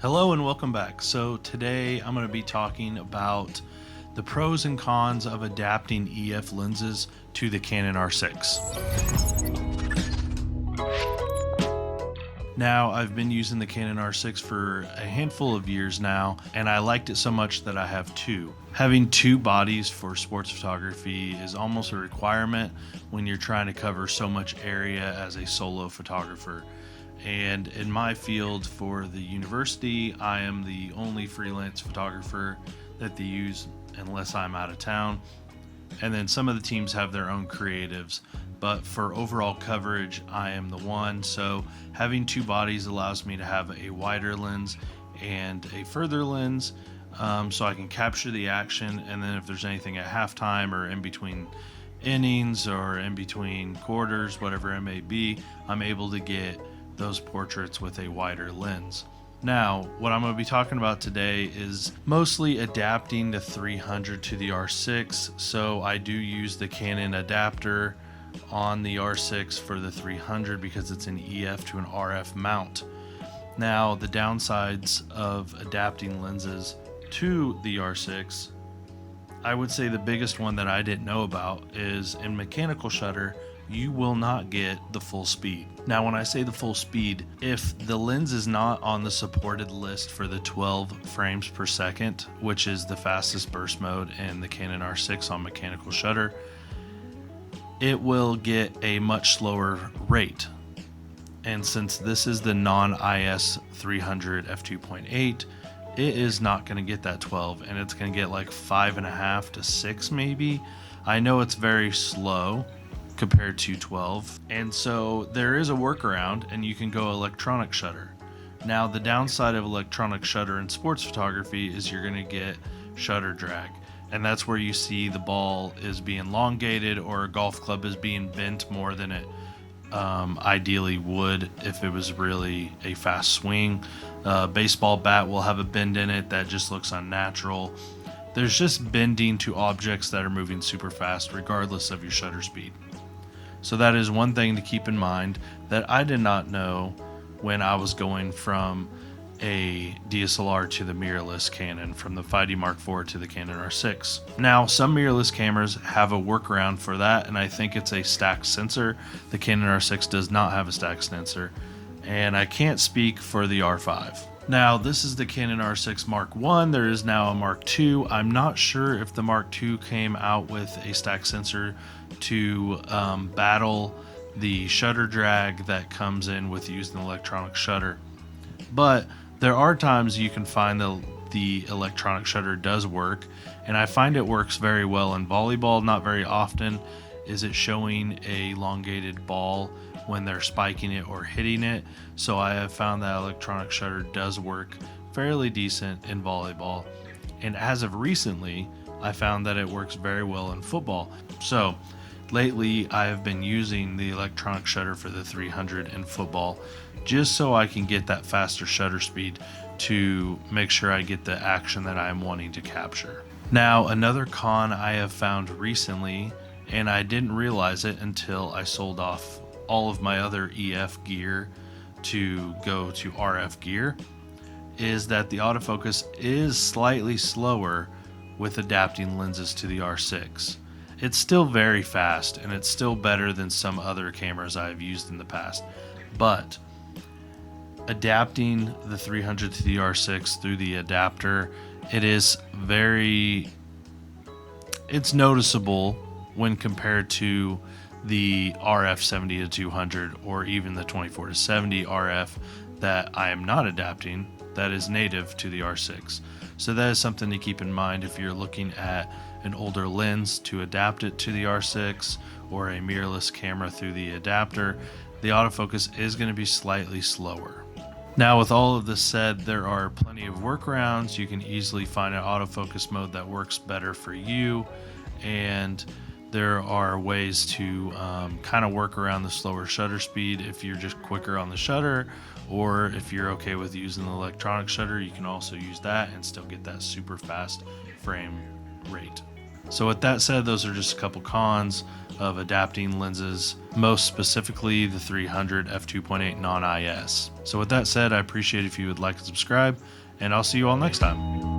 Hello and welcome back. So today I'm going to be talking about the pros and cons of adapting EF lenses to the Canon R6. Now, I've been using the Canon R6 for a handful of years now, and I liked it so much that I have two. Having two bodies for sports photography is almost a requirement when you're trying to cover so much area as a solo photographer. And in my field for the university, I am the only freelance photographer that they use unless I'm out of town. And then some of the teams have their own creatives, but for overall coverage, I am the one. So having two bodies allows me to have a wider lens and a further lens, so I can capture the action. And then if there's anything at halftime or in between innings or in between quarters, whatever it may be, I'm able to get those portraits with a wider lens. Now, what I'm going to be talking about today is mostly adapting the 300 to the R6. So I do use the Canon adapter on the R6 for the 300 because it's an EF to an RF mount. Now, the downsides of adapting lenses to the R6, I would say the biggest one that I didn't know about is in mechanical shutter, you will not get the full speed. Now, when I say the full speed, if the lens is not on the supported list for the 12 frames per second, which is the fastest burst mode in the Canon R6 on mechanical shutter, it will get a much slower rate. And since this is the non-IS 300 f2.8, it is not going to get that 12, and it's going to get like 5.5 to 6 maybe. I know it's very slow compared to 12, and so there is a workaround, and you can go electronic shutter. Now, the downside of electronic shutter in sports photography is you're going to get shutter drag, and that's where you see the ball is being elongated or a golf club is being bent more than it ideally would if it was really a fast swing. Baseball bat will have a bend in it that just looks unnatural. There's just bending to objects that are moving super fast regardless of your shutter speed. So that is one thing to keep in mind that I did not know when I was going from a DSLR to the mirrorless Canon, from the 5D Mark IV to the Canon R6. Now, some mirrorless cameras have a workaround for that, and I think it's a stacked sensor. The Canon R6 does not have a stacked sensor, and I can't speak for the R5. Now, this is the Canon R6 Mark I. There is now a Mark II. I'm not sure if the Mark II came out with a stack sensor to battle the shutter drag that comes in with using electronic shutter. But there are times you can find the electronic shutter does work, and I find it works very well in volleyball. Not very often is it showing a elongated ball when they're spiking it or hitting it. So I have found that electronic shutter does work fairly decent in volleyball. And as of recently, I found that it works very well in football. So lately I have been using the electronic shutter for the 300 in football just so I can get that faster shutter speed to make sure I get the action that I'm wanting to capture. Now, another con I have found recently, and I didn't realize it until I sold off all of my other EF gear to go to RF gear, is that the autofocus is slightly slower with adapting lenses to the R6. It's still very fast, and it's still better than some other cameras I've used in the past, but adapting the 300 to the R6 through the adapter, it's noticeable when compared to the RF 70 to 200 or even the 24 to 70 RF that I am not adapting, that is native to the R6. So that is something to keep in mind if you're looking at an older lens to adapt it to the R6 or a mirrorless camera through the adapter. The autofocus is going to be slightly slower. Now, with all of this said, there are plenty of workarounds. You can easily find an autofocus mode that works better for you, and there are ways to kind of work around the slower shutter speed if you're just quicker on the shutter, or if you're okay with using the electronic shutter, you can also use that and still get that super fast frame rate. So with that said, those are just a couple cons of adapting lenses, most specifically the 300 f2.8 non-IS. So with that said, I appreciate if you would like and subscribe, and I'll see you all next time.